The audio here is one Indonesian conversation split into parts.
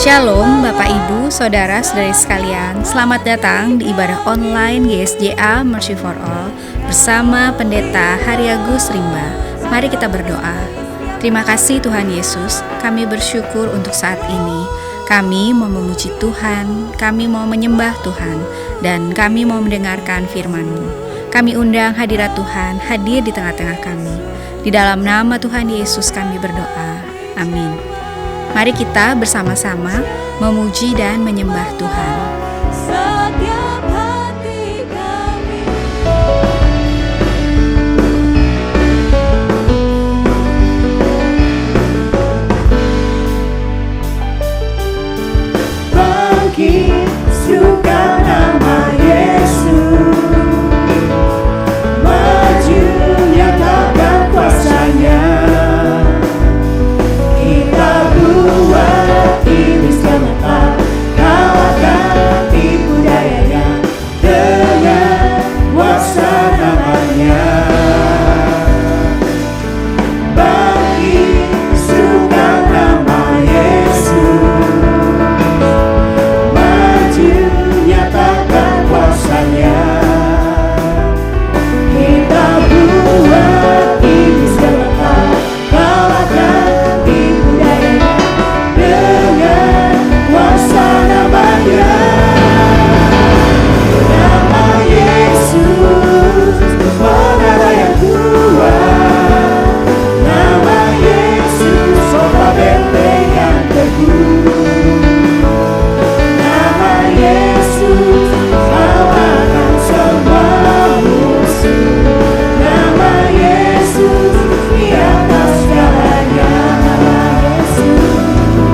Shalom Bapak Ibu, Saudara-saudari sekalian. Selamat datang di ibadah online GSJA Mercy for All bersama Pendeta Haryagus Rimba. Mari kita berdoa. Terima kasih Tuhan Yesus, kami bersyukur untuk saat ini. Kami mau memuji Tuhan, kami mau menyembah Tuhan, dan kami mau mendengarkan firman-Mu. Kami undang hadirat Tuhan hadir di tengah-tengah kami. Di dalam nama Tuhan Yesus kami berdoa. Amin. Mari kita bersama-sama memuji dan menyembah Tuhan. Setiap hati kami bangkit, suka nama Yesus, maju nyatakan kuasanya. Kita buat iblis gemetar, kalahkan tipu dayanya dengan kuasa namanya. Bangkit, serukan nama Yesus, maju nyatakan kuasanya. Kita buat iblis gemetar, kalahkan tipu dayanya dengan kuasa namanya. Nama Yesus, menara yang kuat. Nama Yesus, kota benteng yang teguh. Nama Yesus, kalahkan semua musuh. Nama Yesus, di atas segalanya.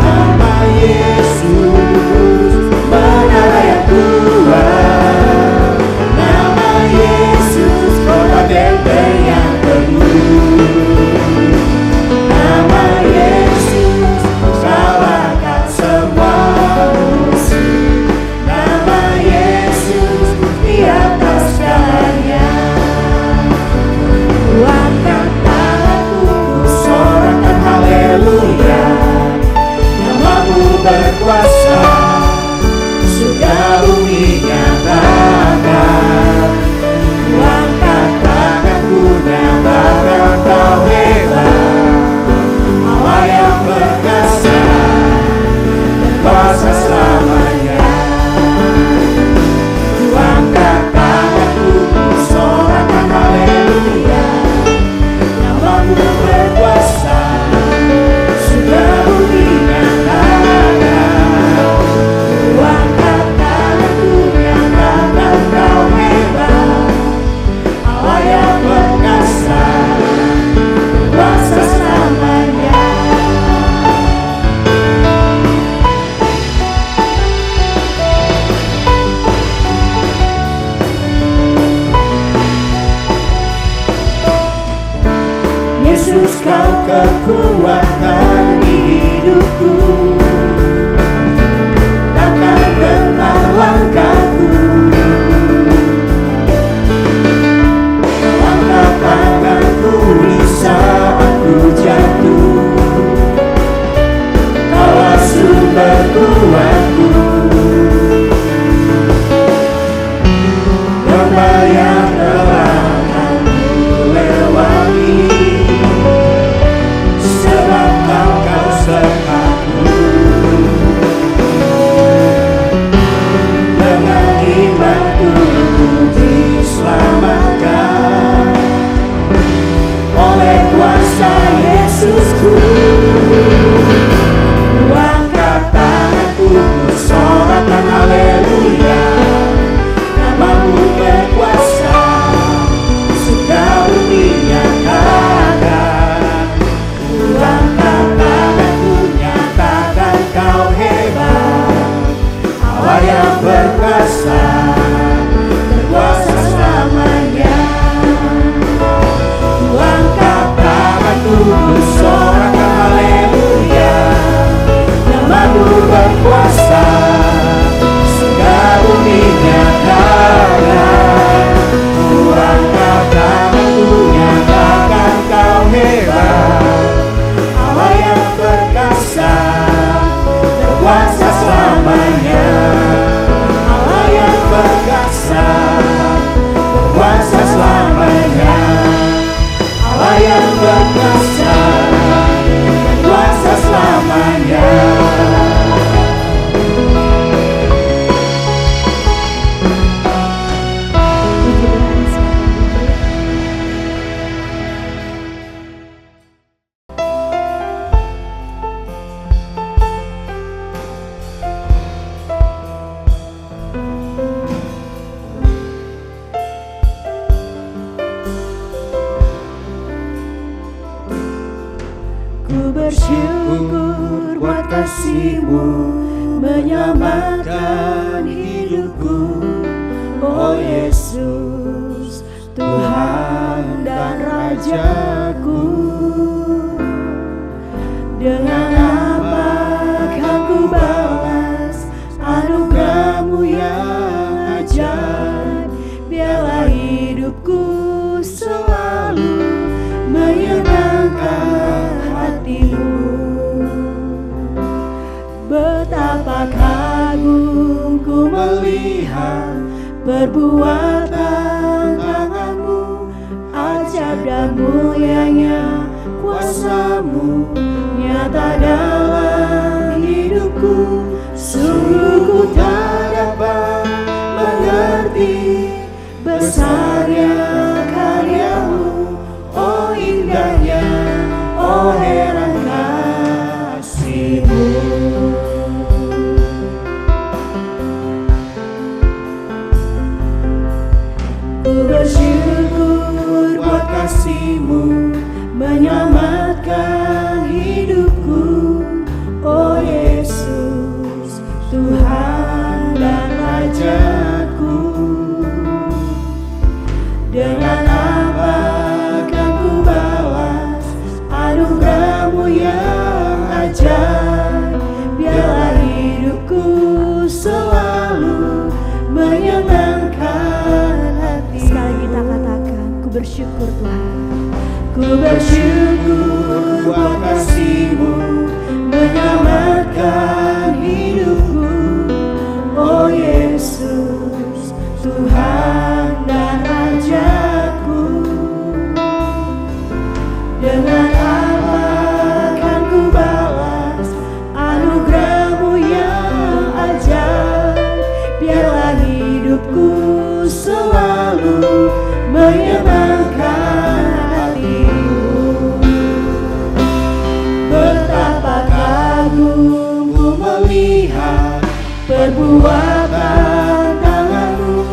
Nama Yesus, menara yang kuat. Nama Yesus, kota benteng yang teguh. Nama Yesus, kalahkan semua musuh. Nama Yesus, di atas segalanya. Ku angkat tanganku, ku sorakan haleluya. Namamu berkuasa, sudah bumi nyatakan. Ku angkat tanganku, nyatakan Kau hebat, Allah yang perkasa, berkuasa selamanya. Ku angkat tanganku, ku sorakan haleluya. Namamu berkuasa, sudah bumi nyatakan. Ku angkat tanganku, nyatakan Kau hebat, Allah yang perkasa, berkuasa selamanya. Yesus, Kau kekuatan di hidupku, takkan kenal langkahku. Kau angkat tanganku di saat ku jatuh, Kaulah sumber kuatku. Lembah yang telah Aku lewati, sebab Kau sertaku. kuasa, kuasa selamanya. Ku bersyukur buat kasih-Mu menyelamatkan hidupku, oh Yesus, Tuhan dan Rajaku. Dengan apa kan ku balas anugerah-Mu yang ajaib? Biarlah hidupku selalu menyenangkan hati-Mu. Betapa kagum ku melihat perbuatan tangan-Mu, ajaib dan mulianya kuasa-Mu nyata dalam hidupku. Sungguh ku tak dapat mengerti besarnya karya-Mu, oh indahnya, oh heran kasih-Mu. Ku bersyukur buat kasih-Mu menyelamatkan hidupku, oh Yesus, Tuhan dan Rajaku. Dengan apa kan ku balas anugerah-Mu yang ajaib? Biarlah hidupku selalu menyenangkan hati. Sekali kita katakan, ku bersyukur Tuhan. Ku bersyukur buat kasih-Mu menyelamatkan hidupku, oh Yesus, Tuhan dan Rajaku. Dengan apa kan ku balas anugerah-Mu yang ajaib? Biarlah hidupku selalu menyenangkan hati-Mu. Betapa kagum ku melihat perbuatan tangan-Mu,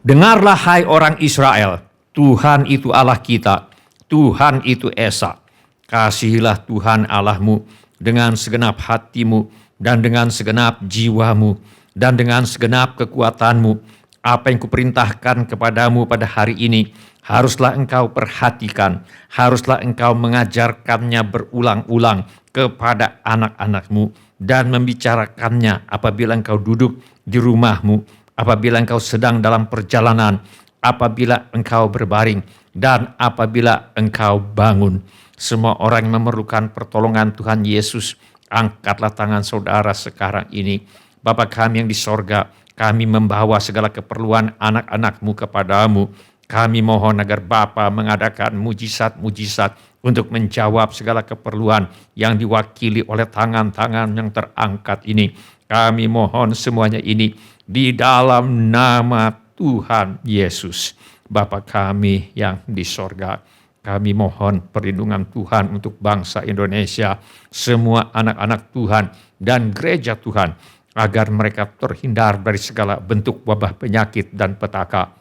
Dengarlah hai orang Israel, Tuhan itu Allah kita, Tuhan itu Esa. Kasihilah Tuhan Allahmu dengan segenap hatimu dan dengan segenap jiwamu dan dengan segenap kekuatanmu. Apa yang kuperintahkan kepadamu pada hari ini, haruslah engkau perhatikan, haruslah engkau mengajarkannya berulang-ulang kepada anak-anakmu dan membicarakannya apabila engkau duduk di rumahmu, apabila engkau sedang dalam perjalanan, apabila engkau berbaring, dan apabila engkau bangun. Semua orang yang memerlukan pertolongan Tuhan Yesus, angkatlah tangan saudara sekarang ini. Bapa kami yang di sorga, kami membawa segala keperluan anak-anakmu kepadamu. Kami mohon agar Bapa mengadakan mujizat-mujizat untuk menjawab segala keperluan yang diwakili oleh tangan-tangan yang terangkat ini. Kami mohon semuanya ini di dalam nama Tuhan Yesus. Bapa kami yang di sorga, kami mohon perlindungan Tuhan untuk bangsa Indonesia, semua anak-anak Tuhan dan gereja Tuhan, agar mereka terhindar dari segala bentuk wabah penyakit dan petaka.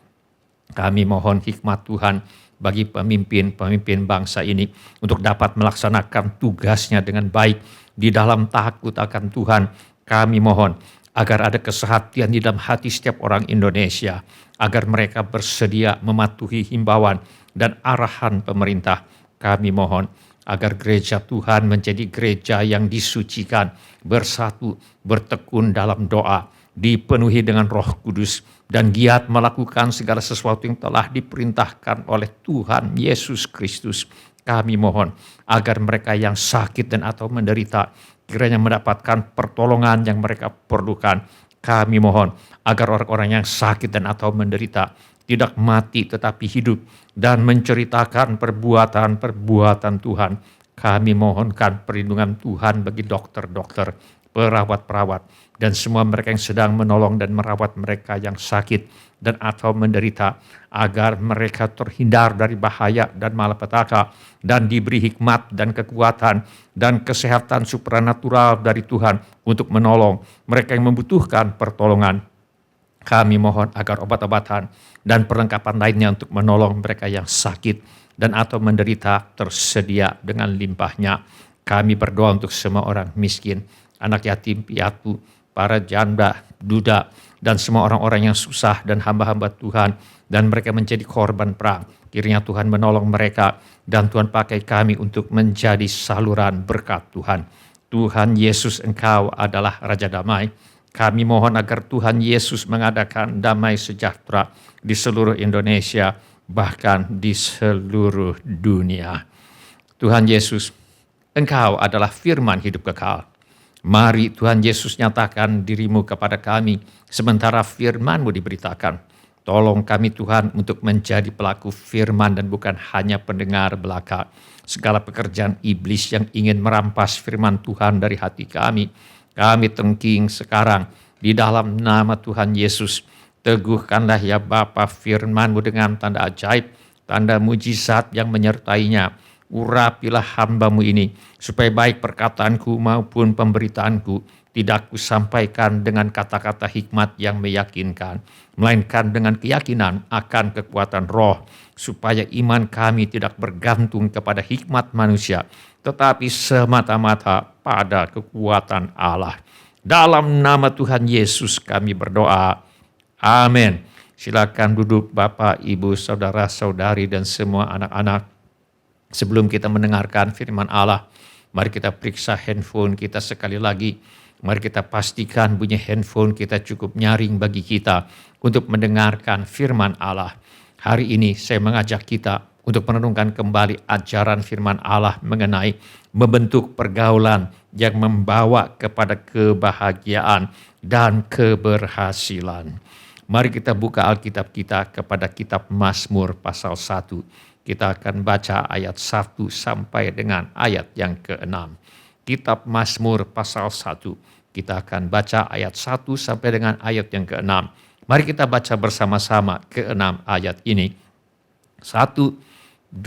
Kami mohon hikmat Tuhan bagi pemimpin-pemimpin bangsa ini untuk dapat melaksanakan tugasnya dengan baik di dalam takut akan Tuhan. Kami mohon agar ada kesehatan di dalam hati setiap orang Indonesia, agar mereka bersedia mematuhi himbauan dan arahan pemerintah. Kami mohon agar gereja Tuhan menjadi gereja yang disucikan, bersatu, bertekun dalam doa, dipenuhi dengan Roh Kudus, dan giat melakukan segala sesuatu yang telah diperintahkan oleh Tuhan Yesus Kristus. Kami mohon agar mereka yang sakit dan atau menderita kiranya mendapatkan pertolongan yang mereka perlukan. Kami mohon agar orang-orang yang sakit dan atau menderita tidak mati tetapi hidup dan menceritakan perbuatan-perbuatan Tuhan. Kami mohonkan perlindungan Tuhan bagi dokter-dokter, perawat-perawat, dan semua mereka yang sedang menolong dan merawat mereka yang sakit dan atau menderita, agar mereka terhindar dari bahaya dan malapetaka dan diberi hikmat dan kekuatan dan kesehatan supranatural dari Tuhan untuk menolong mereka yang membutuhkan pertolongan. Kami mohon agar obat-obatan dan perlengkapan lainnya untuk menolong mereka yang sakit dan atau menderita tersedia dengan limpahnya. Kami berdoa untuk semua orang miskin, anak yatim piatu, para janda, duda, dan semua orang-orang yang susah dan hamba-hamba Tuhan, dan mereka menjadi korban perang. Kiranya Tuhan menolong mereka, dan Tuhan pakai kami untuk menjadi saluran berkat Tuhan. Tuhan Yesus, Engkau adalah Raja Damai. Kami mohon agar Tuhan Yesus mengadakan damai sejahtera di seluruh Indonesia, bahkan di seluruh dunia. Tuhan Yesus, Engkau adalah firman hidup kekal. Mari Tuhan Yesus nyatakan dirimu kepada kami, sementara firman-Mu diberitakan. Tolong kami Tuhan untuk menjadi pelaku firman dan bukan hanya pendengar belaka. Segala pekerjaan iblis yang ingin merampas firman Tuhan dari hati kami tengking sekarang di dalam nama Tuhan Yesus. Teguhkanlah ya Bapa firman-Mu dengan tanda ajaib, tanda mujizat yang menyertainya. Urapilah hamba-Mu ini, supaya baik perkataanku maupun pemberitaanku tidak kusampaikan dengan kata-kata hikmat yang meyakinkan, melainkan dengan keyakinan akan kekuatan roh, supaya iman kami tidak bergantung kepada hikmat manusia, tetapi semata-mata pada kekuatan Allah. Dalam nama Tuhan Yesus kami berdoa. Amin. Silakan duduk Bapak, Ibu, Saudara-saudari, dan semua anak-anak. Sebelum kita mendengarkan firman Allah, mari kita periksa handphone kita sekali lagi. Mari kita pastikan bunyi handphone kita cukup nyaring bagi kita untuk mendengarkan firman Allah. Hari ini saya mengajak kita untuk merenungkan kembali ajaran firman Allah mengenai membentuk pergaulan yang membawa kepada kebahagiaan dan keberhasilan. Mari kita buka Alkitab kita kepada kitab Mazmur pasal 1. Kita akan baca ayat 1 sampai dengan ayat yang ke-6. Kitab Mazmur pasal 1. Kita akan baca ayat 1 sampai dengan ayat yang ke-6. Mari kita baca bersama-sama ke-6 ayat ini. 1, 2,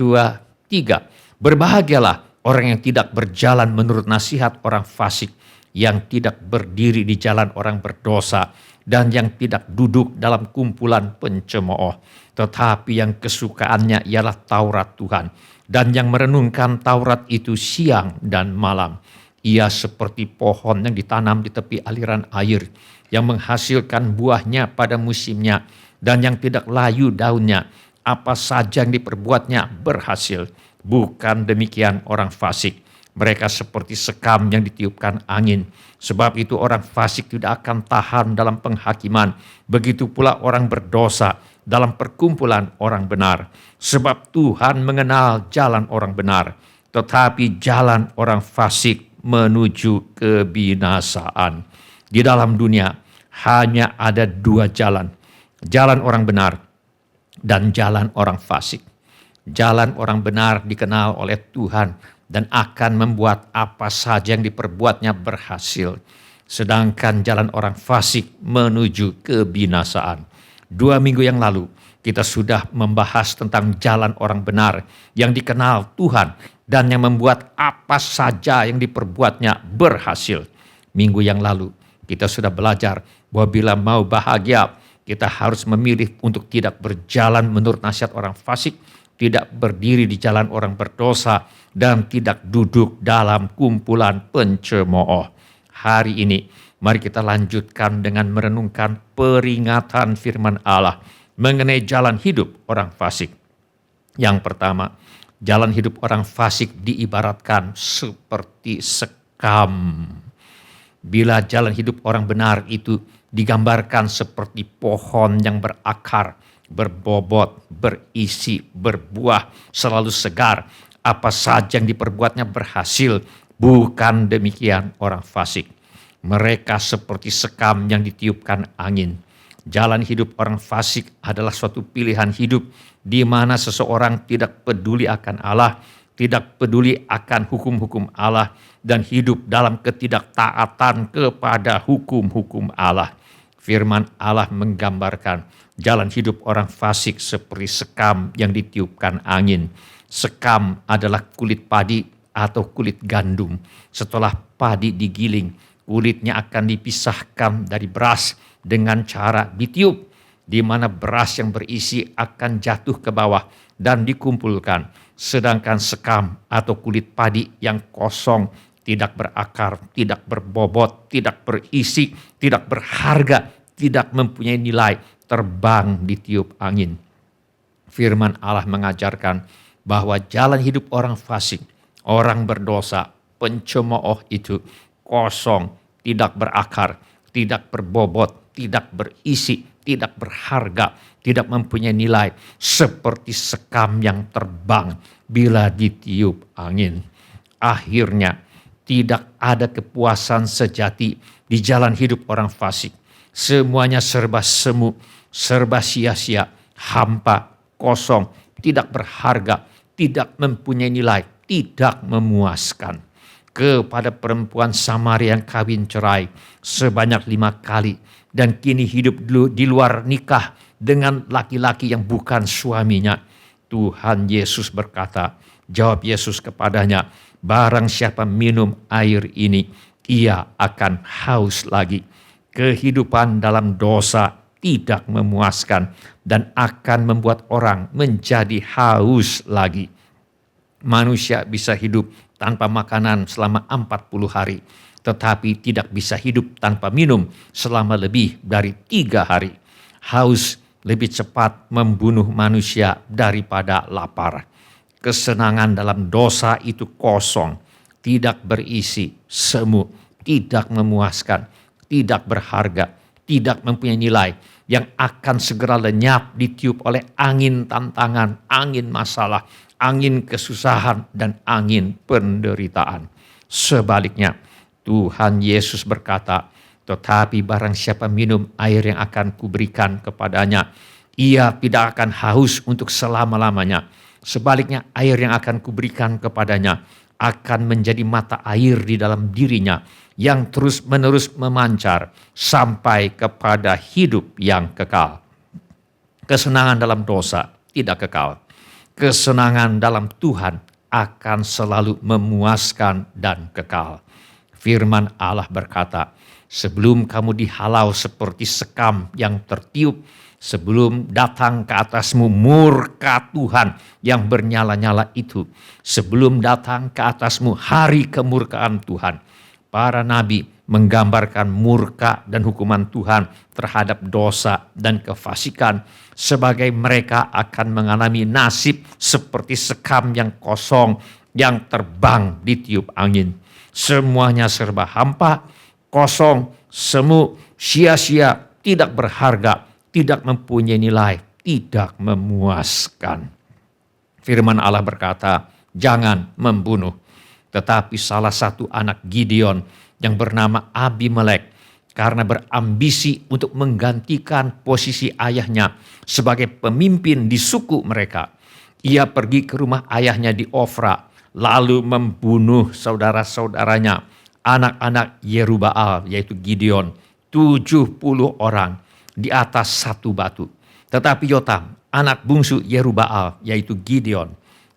3. Berbahagialah orang yang tidak berjalan menurut nasihat orang fasik, yang tidak berdiri di jalan orang berdosa, dan yang tidak duduk dalam kumpulan pencemooh, tetapi yang kesukaannya ialah Taurat Tuhan, dan yang merenungkan Taurat itu siang dan malam. Ia seperti pohon yang ditanam di tepi aliran air, yang menghasilkan buahnya pada musimnya, dan yang tidak layu daunnya. Apa saja yang diperbuatnya berhasil. Bukan demikian orang fasik. Mereka seperti sekam yang ditiupkan angin. Sebab itu orang fasik tidak akan tahan dalam penghakiman. Begitu pula orang berdosa dalam perkumpulan orang benar. Sebab Tuhan mengenal jalan orang benar, tetapi jalan orang fasik menuju kebinasaan. Di dalam dunia hanya ada dua jalan. Jalan orang benar dan jalan orang fasik. Jalan orang benar dikenal oleh Tuhan dan akan membuat apa saja yang diperbuatnya berhasil. Sedangkan jalan orang fasik menuju kebinasaan. 2 minggu yang lalu kita sudah membahas tentang jalan orang benar yang dikenal Tuhan dan yang membuat apa saja yang diperbuatnya berhasil. Minggu yang lalu kita sudah belajar bahwa bila mau bahagia, kita harus memilih untuk tidak berjalan menurut nasihat orang fasik, tidak berdiri di jalan orang berdosa, dan tidak duduk dalam kumpulan pencemooh. Hari ini, mari kita lanjutkan dengan merenungkan peringatan firman Allah mengenai jalan hidup orang fasik. Yang pertama, jalan hidup orang fasik diibaratkan seperti sekam. Bila jalan hidup orang benar itu digambarkan seperti pohon yang berakar, berbobot, berisi, berbuah, selalu segar. Apa saja yang diperbuatnya berhasil. Bukan demikian orang fasik. Mereka seperti sekam yang ditiupkan angin. Jalan hidup orang fasik adalah suatu pilihan hidup di mana seseorang tidak peduli akan Allah, tidak peduli akan hukum-hukum Allah, dan hidup dalam ketidaktaatan kepada hukum-hukum Allah. Firman Allah menggambarkan jalan hidup orang fasik seperti sekam yang ditiupkan angin. Sekam adalah kulit padi atau kulit gandum. Setelah padi digiling, kulitnya akan dipisahkan dari beras dengan cara ditiup, di mana beras yang berisi akan jatuh ke bawah dan dikumpulkan. Sedangkan sekam atau kulit padi yang kosong, tidak berakar, tidak berbobot, tidak berisi, tidak berharga, tidak mempunyai nilai, terbang ditiup angin. Firman Allah mengajarkan bahwa jalan hidup orang fasik, orang berdosa, pencemooh itu kosong, tidak berakar, tidak berbobot, tidak berisi, tidak berharga, tidak mempunyai nilai, seperti sekam yang terbang bila ditiup angin. Akhirnya tidak ada kepuasan sejati di jalan hidup orang fasik. Semuanya serba semu, serba sia-sia, hampa, kosong, tidak berharga, tidak mempunyai nilai, tidak memuaskan. Kepada perempuan Samaria yang kawin cerai sebanyak 5 kali dan kini hidup di luar nikah dengan laki-laki yang bukan suaminya, Tuhan Yesus berkata, jawab Yesus kepadanya, barang siapa minum air ini, ia akan haus lagi. Kehidupan dalam dosa tidak memuaskan dan akan membuat orang menjadi haus lagi. Manusia bisa hidup tanpa makanan selama 40 hari, tetapi tidak bisa hidup tanpa minum selama lebih dari 3 hari. Haus lebih cepat membunuh manusia daripada lapar. Kesenangan dalam dosa itu kosong, tidak berisi, semu, tidak memuaskan, tidak berharga, tidak mempunyai nilai, yang akan segera lenyap ditiup oleh angin tantangan, angin masalah, angin kesusahan, dan angin penderitaan. Sebaliknya, Tuhan Yesus berkata, tetapi barang siapa minum air yang akan kuberikan kepadanya, ia tidak akan haus untuk selama-lamanya. Sebaliknya, air yang akan kuberikan kepadanya akan menjadi mata air di dalam dirinya yang terus-menerus memancar sampai kepada hidup yang kekal. Kesenangan dalam dosa tidak kekal. Kesenangan dalam Tuhan akan selalu memuaskan dan kekal. Firman Allah berkata, sebelum kamu dihalau seperti sekam yang tertiup, sebelum datang ke atasmu murka Tuhan yang bernyala-nyala itu, sebelum datang ke atasmu hari kemurkaan Tuhan, para nabi menggambarkan murka dan hukuman Tuhan terhadap dosa dan kefasikan, sebagai mereka akan mengalami nasib seperti sekam yang kosong yang terbang ditiup angin. Semuanya serba hampa, kosong, semu, sia-sia, tidak berharga, tidak mempunyai nilai, tidak memuaskan. Firman Allah berkata, jangan membunuh. Tetapi salah satu anak Gideon yang bernama Abimelek, karena berambisi untuk menggantikan posisi ayahnya sebagai pemimpin di suku mereka, ia pergi ke rumah ayahnya di Ofra, lalu membunuh saudara-saudaranya, anak-anak Yerubbaal, yaitu Gideon, 70 orang di atas satu batu. Tetapi Yotam, anak bungsu Yerubbaal, yaitu Gideon,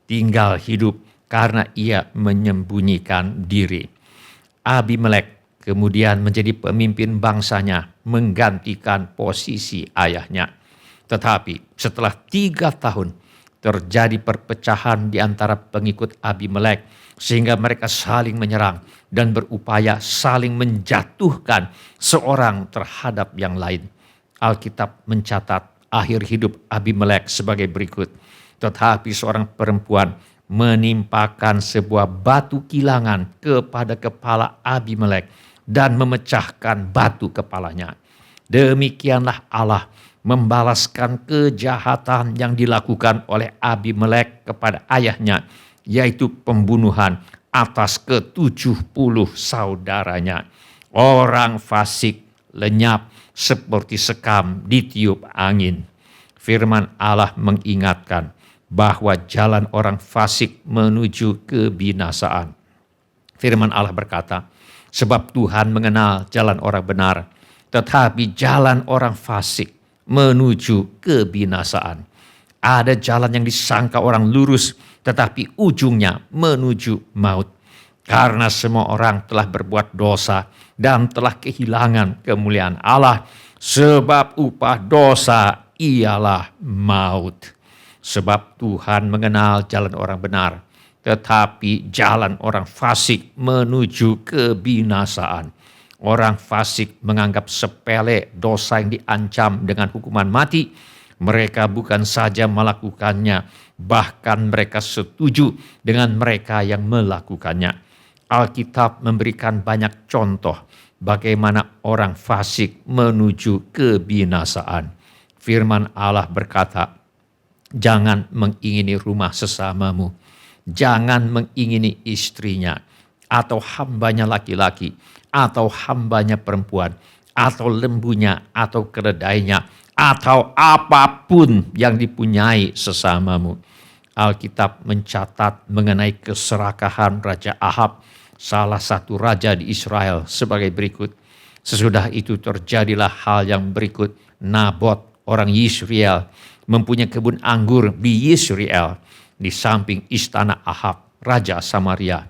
tinggal hidup karena ia menyembunyikan diri. Abimelek kemudian menjadi pemimpin bangsanya, menggantikan posisi ayahnya. Tetapi setelah 3 tahun, terjadi perpecahan di antara pengikut Abimelek, sehingga mereka saling menyerang dan berupaya saling menjatuhkan seorang terhadap yang lain. Alkitab mencatat akhir hidup Abimelek sebagai berikut. Tetapi seorang perempuan menimpakan sebuah batu kilangan kepada kepala Abimelek dan memecahkan batu kepalanya. Demikianlah Allah membalaskan kejahatan yang dilakukan oleh Abimelek kepada ayahnya, yaitu pembunuhan atas ke-70 saudaranya. Orang fasik lenyap seperti sekam ditiup angin. Firman Allah mengingatkan bahwa jalan orang fasik menuju kebinasaan. Firman Allah berkata, sebab Tuhan mengenal jalan orang benar, tetapi jalan orang fasik menuju kebinasaan. Ada jalan yang disangka orang lurus, tetapi ujungnya menuju maut. Karena semua orang telah berbuat dosa dan telah kehilangan kemuliaan Allah, sebab upah dosa ialah maut. Sebab Tuhan mengenal jalan orang benar, tetapi jalan orang fasik menuju kebinasaan. Orang fasik menganggap sepele dosa yang diancam dengan hukuman mati. Mereka bukan saja melakukannya, bahkan mereka setuju dengan mereka yang melakukannya. Alkitab memberikan banyak contoh bagaimana orang fasik menuju kebinasaan. Firman Allah berkata, jangan mengingini rumah sesamamu, jangan mengingini istrinya, atau hambanya laki-laki, atau hambanya perempuan, atau lembunya, atau keledainya, atau apapun yang dipunyai sesamamu. Alkitab mencatat mengenai keserakahan Raja Ahab, salah satu raja di Israel, sebagai berikut. Sesudah itu terjadilah hal yang berikut. Nabot, orang Yisrael, mempunyai kebun anggur di Yisrael, di samping istana Ahab, raja Samaria.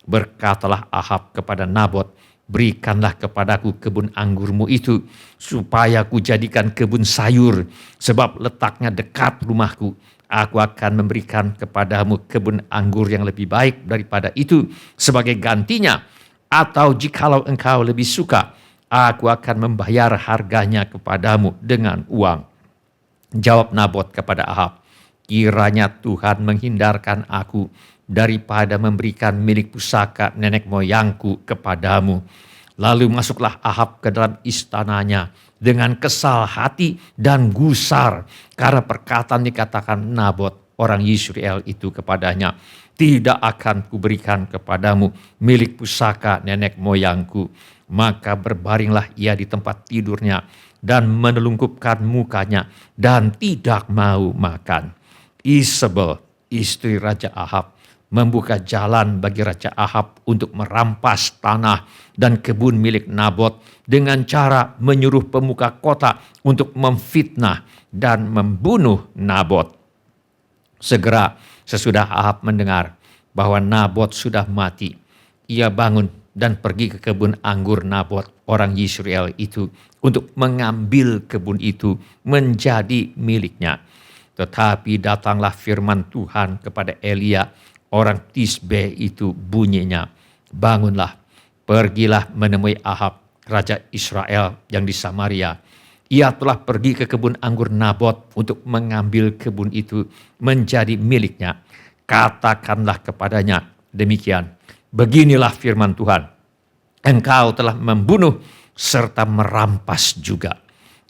Berkatalah Ahab kepada Nabot, berikanlah kepadaku kebun anggurmu itu, supaya ku jadikan kebun sayur, sebab letaknya dekat rumahku. Aku akan memberikan kepadamu kebun anggur yang lebih baik daripada itu sebagai gantinya. Atau jikalau engkau lebih suka, aku akan membayar harganya kepadamu dengan uang. Jawab Nabot kepada Ahab, kiranya Tuhan menghindarkan aku daripada memberikan milik pusaka nenek moyangku kepadamu. Lalu masuklah Ahab ke dalam istananya dengan kesal hati dan gusar karena perkataan dikatakan Nabot orang Yisrael itu kepadanya, tidak akan kuberikan kepadamu milik pusaka nenek moyangku. Maka berbaringlah ia di tempat tidurnya dan menelungkupkan mukanya dan tidak mau makan. Isabel, istri Raja Ahab, membuka jalan bagi Raja Ahab untuk merampas tanah dan kebun milik Nabot dengan cara menyuruh pemuka kota untuk memfitnah dan membunuh Nabot. Segera sesudah Ahab mendengar bahwa Nabot sudah mati, ia bangun dan pergi ke kebun anggur Nabot orang Yisrael itu untuk mengambil kebun itu menjadi miliknya. Tetapi datanglah firman Tuhan kepada Elia orang Tisbe itu, bunyinya, bangunlah, pergilah menemui Ahab raja Israel yang di Samaria. Ia telah pergi ke kebun anggur Nabot untuk mengambil kebun itu menjadi miliknya. Katakanlah kepadanya demikian, beginilah firman Tuhan, engkau telah membunuh serta merampas juga.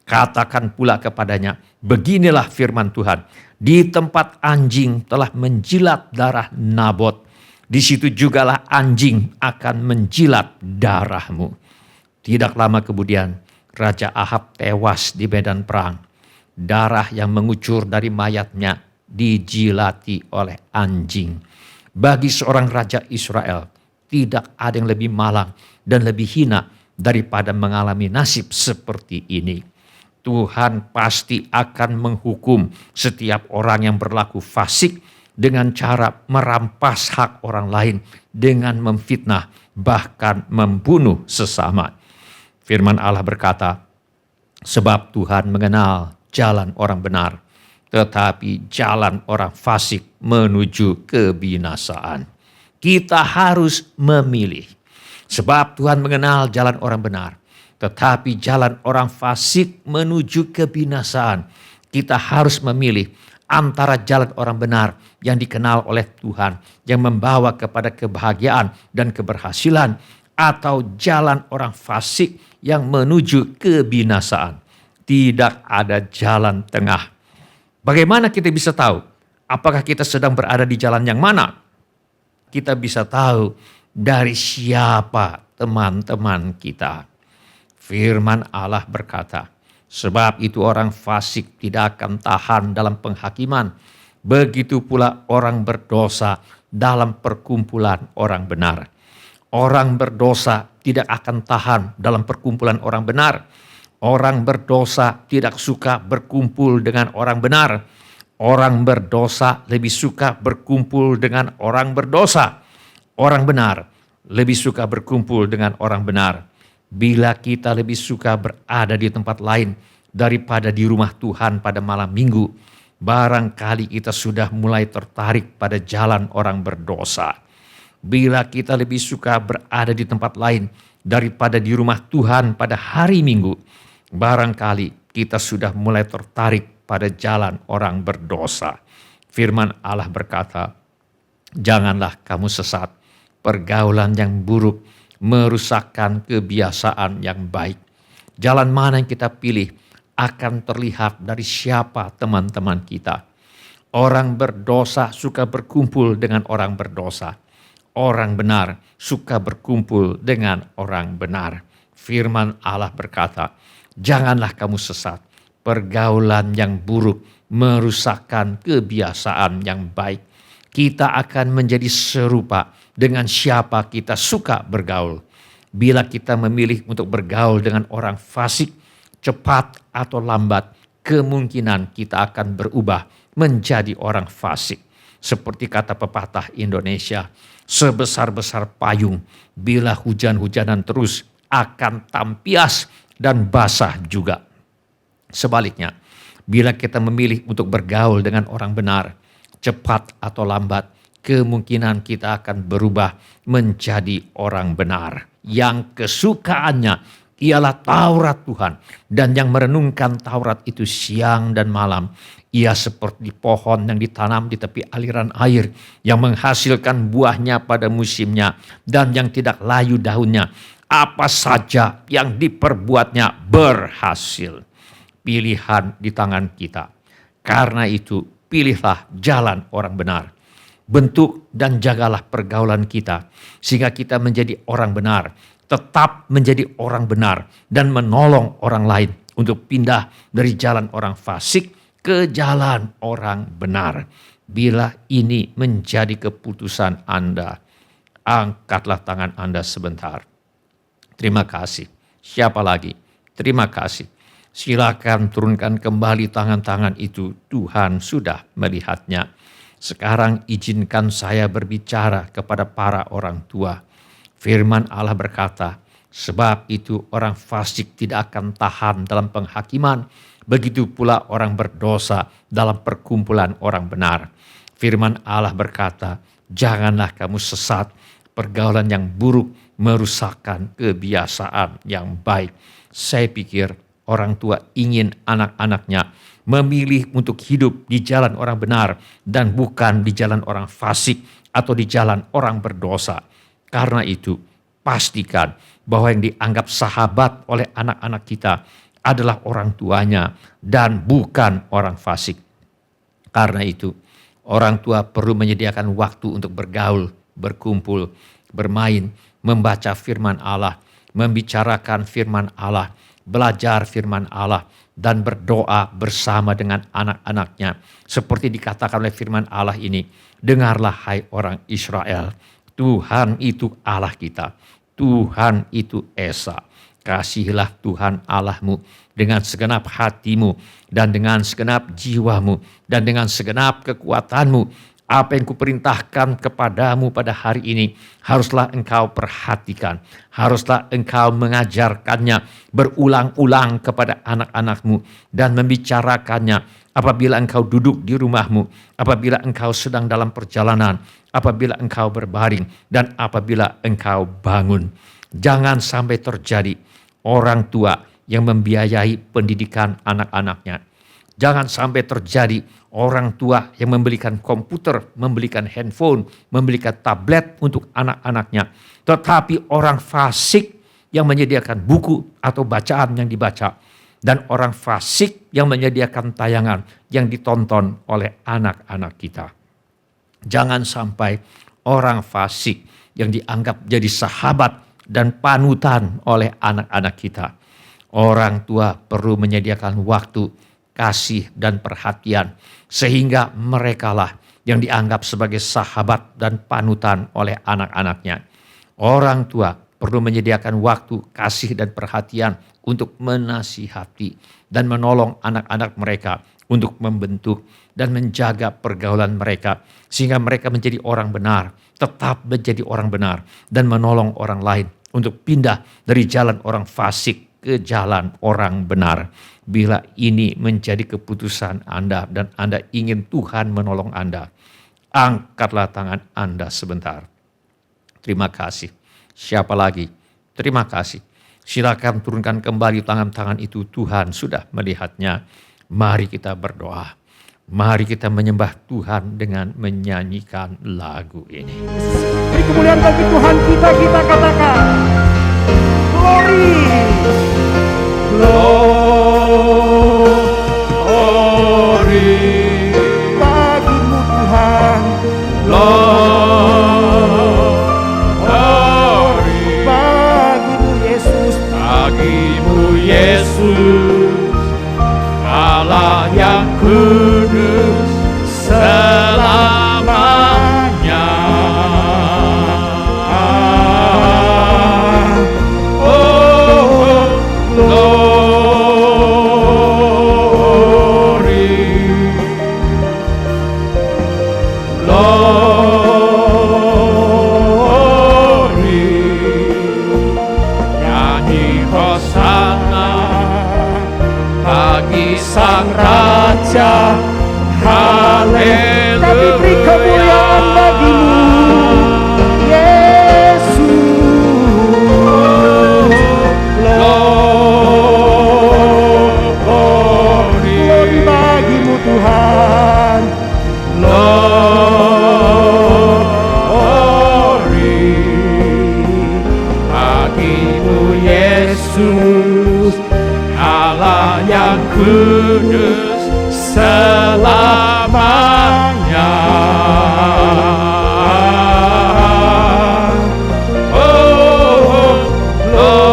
Katakan pula kepadanya, beginilah firman Tuhan, di tempat anjing telah menjilat darah Nabot, di situ jugalah anjing akan menjilat darahmu. Tidak lama kemudian, Raja Ahab tewas di medan perang. Darah yang mengucur dari mayatnya dijilati oleh anjing. Bagi seorang raja Israel, tidak ada yang lebih malang dan lebih hina daripada mengalami nasib seperti ini. Tuhan pasti akan menghukum setiap orang yang berlaku fasik dengan cara merampas hak orang lain dengan memfitnah, bahkan membunuh sesama. Firman Allah berkata, sebab Tuhan mengenal jalan orang benar, tetapi jalan orang fasik menuju kebinasaan. Kita harus memilih. Sebab Tuhan mengenal jalan orang benar, tetapi jalan orang fasik menuju kebinasaan. Kita harus memilih antara jalan orang benar yang dikenal oleh Tuhan, yang membawa kepada kebahagiaan dan keberhasilan, atau jalan orang fasik yang menuju kebinasaan. Tidak ada jalan tengah. Bagaimana kita bisa tahu apakah kita sedang berada di jalan yang mana? Kita bisa tahu dari siapa teman-teman kita. Firman Allah berkata, sebab itu orang fasik tidak akan tahan dalam penghakiman, begitu pula orang berdosa dalam perkumpulan orang benar. Orang berdosa tidak akan tahan dalam perkumpulan orang benar. Orang berdosa tidak suka berkumpul dengan orang benar. Orang berdosa lebih suka berkumpul dengan orang berdosa. Orang benar lebih suka berkumpul dengan orang benar. Bila kita lebih suka berada di tempat lain daripada di rumah Tuhan pada malam minggu, barangkali kita sudah mulai tertarik pada jalan orang berdosa. Bila kita lebih suka berada di tempat lain daripada di rumah Tuhan pada hari Minggu, barangkali kita sudah mulai tertarik pada jalan orang berdosa. Firman Allah berkata, janganlah kamu sesat. Pergaulan yang buruk merusakkan kebiasaan yang baik. Jalan mana yang kita pilih akan terlihat dari siapa teman-teman kita. Orang berdosa suka berkumpul dengan orang berdosa. Orang benar suka berkumpul dengan orang benar. Firman Allah berkata, janganlah kamu sesat. Pergaulan yang buruk merusakkan kebiasaan yang baik. Kita akan menjadi serupa dengan siapa kita suka bergaul. Bila kita memilih untuk bergaul dengan orang fasik, cepat atau lambat, kemungkinan kita akan berubah menjadi orang fasik. Seperti kata pepatah Indonesia, sebesar-besar payung, bila hujan-hujanan terus akan tampias dan basah juga. Sebaliknya, bila kita memilih untuk bergaul dengan orang benar, cepat atau lambat, kemungkinan kita akan berubah menjadi orang benar. Yang kesukaannya ialah Taurat Tuhan, dan yang merenungkan Taurat itu siang dan malam. Ia seperti pohon yang ditanam di tepi aliran air, yang menghasilkan buahnya pada musimnya, dan yang tidak layu daunnya. Apa saja yang diperbuatnya berhasil. Pilihan di tangan kita. Karena itu, pilihlah jalan orang benar. Bentuk dan jagalah pergaulan kita, sehingga kita menjadi orang benar. Tetap menjadi orang benar dan menolong orang lain untuk pindah dari jalan orang fasik ke jalan orang benar. Bila ini menjadi keputusan Anda, angkatlah tangan Anda sebentar. Terima kasih. Siapa lagi? Terima kasih. Silakan turunkan kembali tangan-tangan itu. Tuhan sudah melihatnya. Sekarang izinkan saya berbicara kepada para orang tua. Firman Allah berkata, sebab itu orang fasik tidak akan tahan dalam penghakiman, begitu pula orang berdosa dalam perkumpulan orang benar. Firman Allah berkata, janganlah kamu sesat, pergaulan yang buruk merusakkan kebiasaan yang baik. Saya pikir orang tua ingin anak-anaknya memilih untuk hidup di jalan orang benar dan bukan di jalan orang fasik atau di jalan orang berdosa. Karena itu, pastikan bahwa yang dianggap sahabat oleh anak-anak kita adalah orang tuanya dan bukan orang fasik. Karena itu, orang tua perlu menyediakan waktu untuk bergaul, berkumpul, bermain, membaca firman Allah, membicarakan firman Allah, belajar firman Allah, dan berdoa bersama dengan anak-anaknya. Seperti dikatakan oleh firman Allah ini, dengarlah hai orang Israel, Tuhan itu Allah kita, Tuhan itu Esa. Kasihilah Tuhan Allahmu dengan segenap hatimu dan dengan segenap jiwamu dan dengan segenap kekuatanmu. Apa yang kuperintahkan kepadamu pada hari ini haruslah engkau perhatikan, haruslah engkau mengajarkannya berulang-ulang kepada anak-anakmu dan membicarakannya apabila engkau duduk di rumahmu, apabila engkau sedang dalam perjalanan, apabila engkau berbaring, dan apabila engkau bangun. Jangan sampai terjadi orang tua yang membiayai pendidikan anak-anaknya. Jangan sampai terjadi orang tua yang membelikan komputer, membelikan handphone, membelikan tablet untuk anak-anaknya. Tetapi orang fasik yang menyediakan buku atau bacaan yang dibaca. Dan orang fasik yang menyediakan tayangan yang ditonton oleh anak-anak kita. Jangan sampai orang fasik yang dianggap jadi sahabat dan panutan oleh anak-anak kita. Orang tua perlu menyediakan waktu, kasih, dan perhatian sehingga merekalah yang dianggap sebagai sahabat dan panutan oleh anak-anaknya. Orang tua perlu menyediakan waktu, kasih, dan perhatian untuk menasihati dan menolong anak-anak mereka untuk membentuk dan menjaga pergaulan mereka sehingga mereka menjadi orang benar, tetap menjadi orang benar, dan menolong orang lain untuk pindah dari jalan orang fasik ke jalan orang benar. Bila ini menjadi keputusan Anda dan Anda ingin Tuhan menolong Anda, angkatlah tangan Anda sebentar. Terima kasih. Siapa lagi? Terima kasih. Silakan turunkan kembali tangan-tangan itu, Tuhan sudah melihatnya. Mari kita berdoa. Mari kita menyembah Tuhan dengan menyanyikan lagu ini. Beri kemuliaan bagi Tuhan kita katakan glory, glory bagimu Tuhan, glory bagimu Yesus, Allah yang kudus selamanya. Oh, glory, glory, nyanyi hosana bagi Sang Raja, haleluya. Tapi beri kemuliaan bagimu, Yesus. Glory bagimu Tuhan, glory bagimu Yesus, Allah yang kudus selamanya. Oh, glory,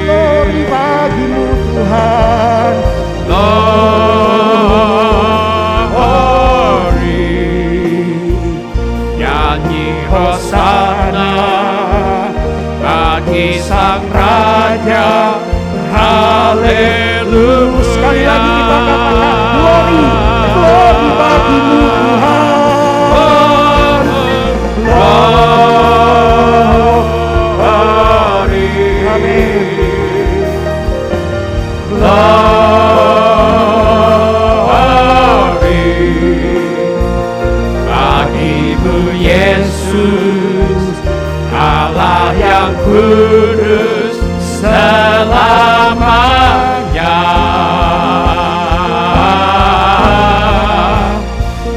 glory bagimu Tuhan, glory, nyanyi hosana bagi Sang Raja, haleluya. Sekali lagi kita katakan glory, glory bagimu Tuhan, kudus selamanya.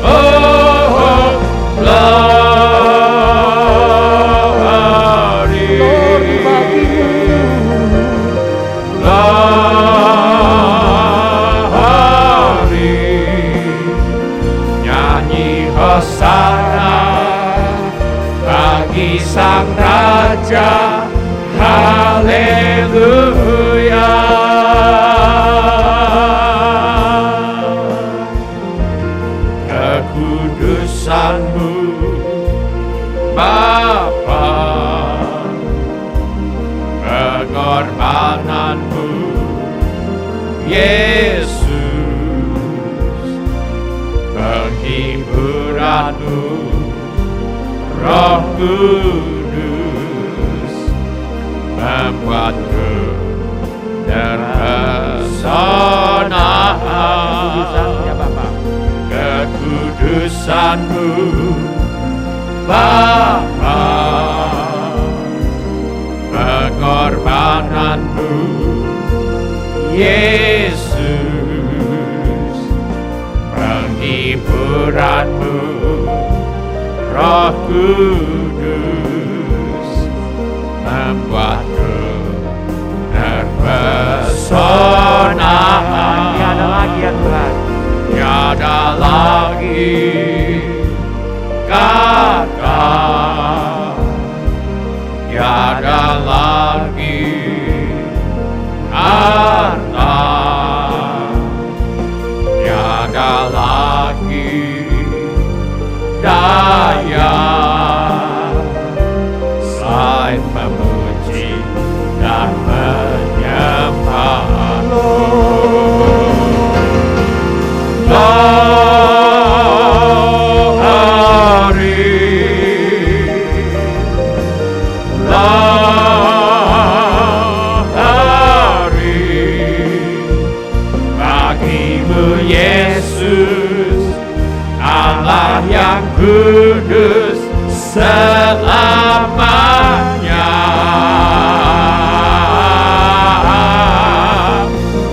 Oh, glory bagimu, glory. Nyanyi hosana bagi Sang Raja, haleluya. Kekudusan-Mu Bapa, pengorbanan-Mu Yesus, penghiburan-Mu Roh Kudus, membuatku terpesona. Kekudusan-Mu Bapa, pengorbanan-Mu Yesus, penghiburan-Mu Roh Kudus, membuatku terpesona. Tiada lagi ya Tuhan, tiada lagi kata, tiada lagi harta, tiada lagi daya selain memuji dan menyembah-Mu. Bagimu Yesus, Allah yang kudus selamanya.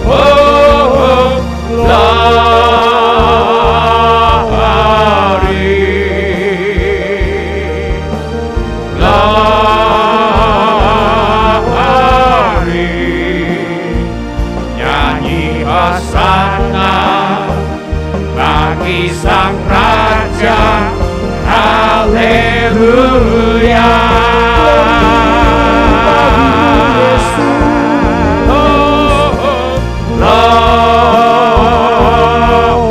Oh, glory, glory. Nyanyi hosana bagi Sang Raja, haleluya. Oh,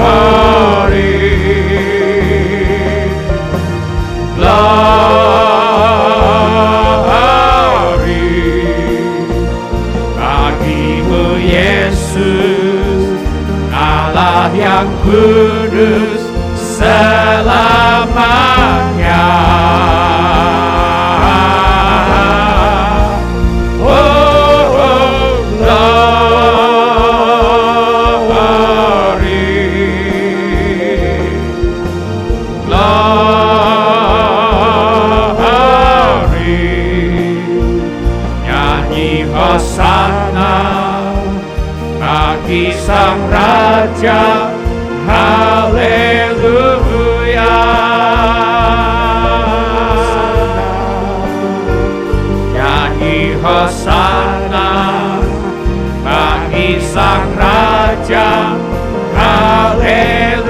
glory, glory. Bagimu Yesus, Allah yang kudus selamanya. Oh, glory, glory. Nyanyi hosana bagi Sang Raja, haleluya. Nyanyi hosana bagi Sang Raja, haleluya.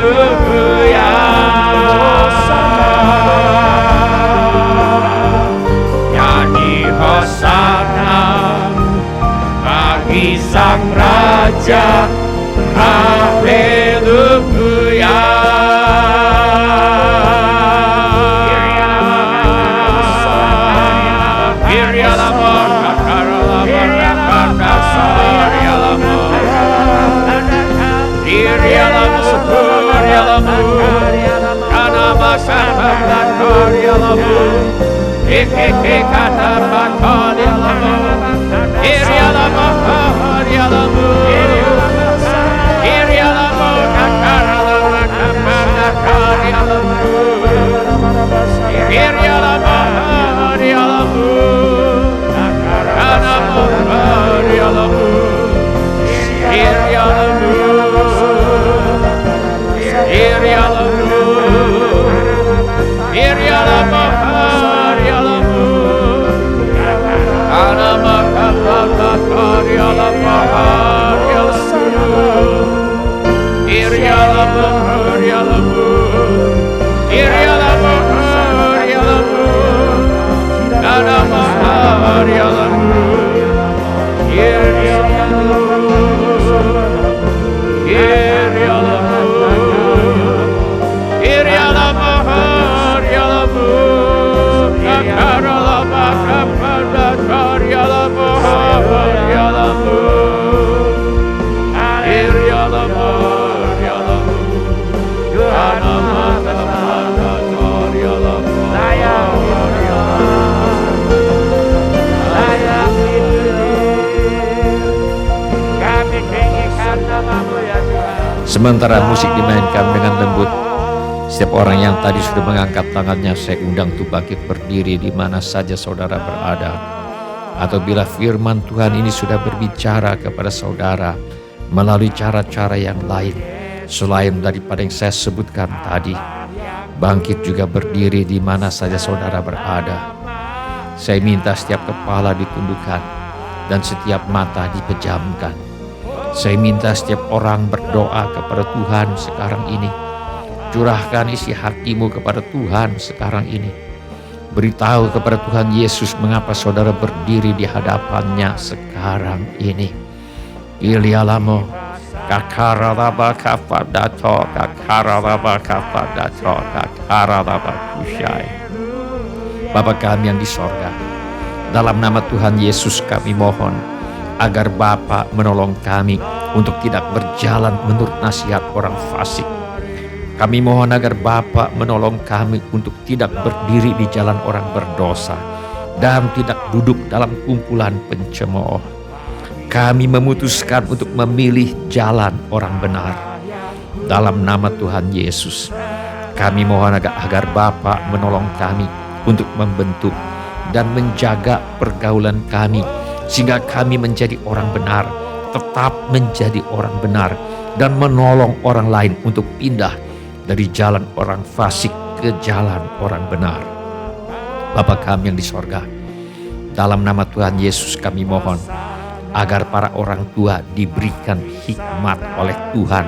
Nyanyi hosana bagi Sang Raja, haleluya. Sementara musik dimainkan dengan lembut, setiap orang yang tadi sudah mengangkat tangannya, saya undang untuk bangkit berdiri di mana saja saudara berada. Atau bila firman Tuhan ini sudah berbicara kepada saudara melalui cara-cara yang lain selain daripada yang saya sebutkan tadi, bangkit juga berdiri di mana saja saudara berada. Saya minta setiap kepala ditundukkan dan setiap mata dipejamkan. Saya minta setiap orang berdoa kepada Tuhan sekarang ini. Curahkan isi hatimu kepada Tuhan sekarang ini. Beritahu kepada Tuhan Yesus mengapa saudara berdiri di hadapannya sekarang ini. Ilialamo kakaralaba kafadato kakaralaba kafadato kakaralaba kusyai. Bapa kami yang di sorga, dalam nama Tuhan Yesus kami mohon agar Bapa menolong kami untuk tidak berjalan menurut nasihat orang fasik. Kami mohon agar Bapa menolong kami untuk tidak berdiri di jalan orang berdosa dan tidak duduk dalam kumpulan pencemooh. Kami memutuskan untuk memilih jalan orang benar. Dalam nama Tuhan Yesus, kami mohon agar Bapa menolong kami untuk membentuk dan menjaga pergaulan kami sehingga kami menjadi orang benar, tetap menjadi orang benar dan menolong orang lain untuk pindah dari jalan orang fasik ke jalan orang benar. Bapa kami yang di sorga, dalam nama Tuhan Yesus kami mohon agar para orang tua diberikan hikmat oleh Tuhan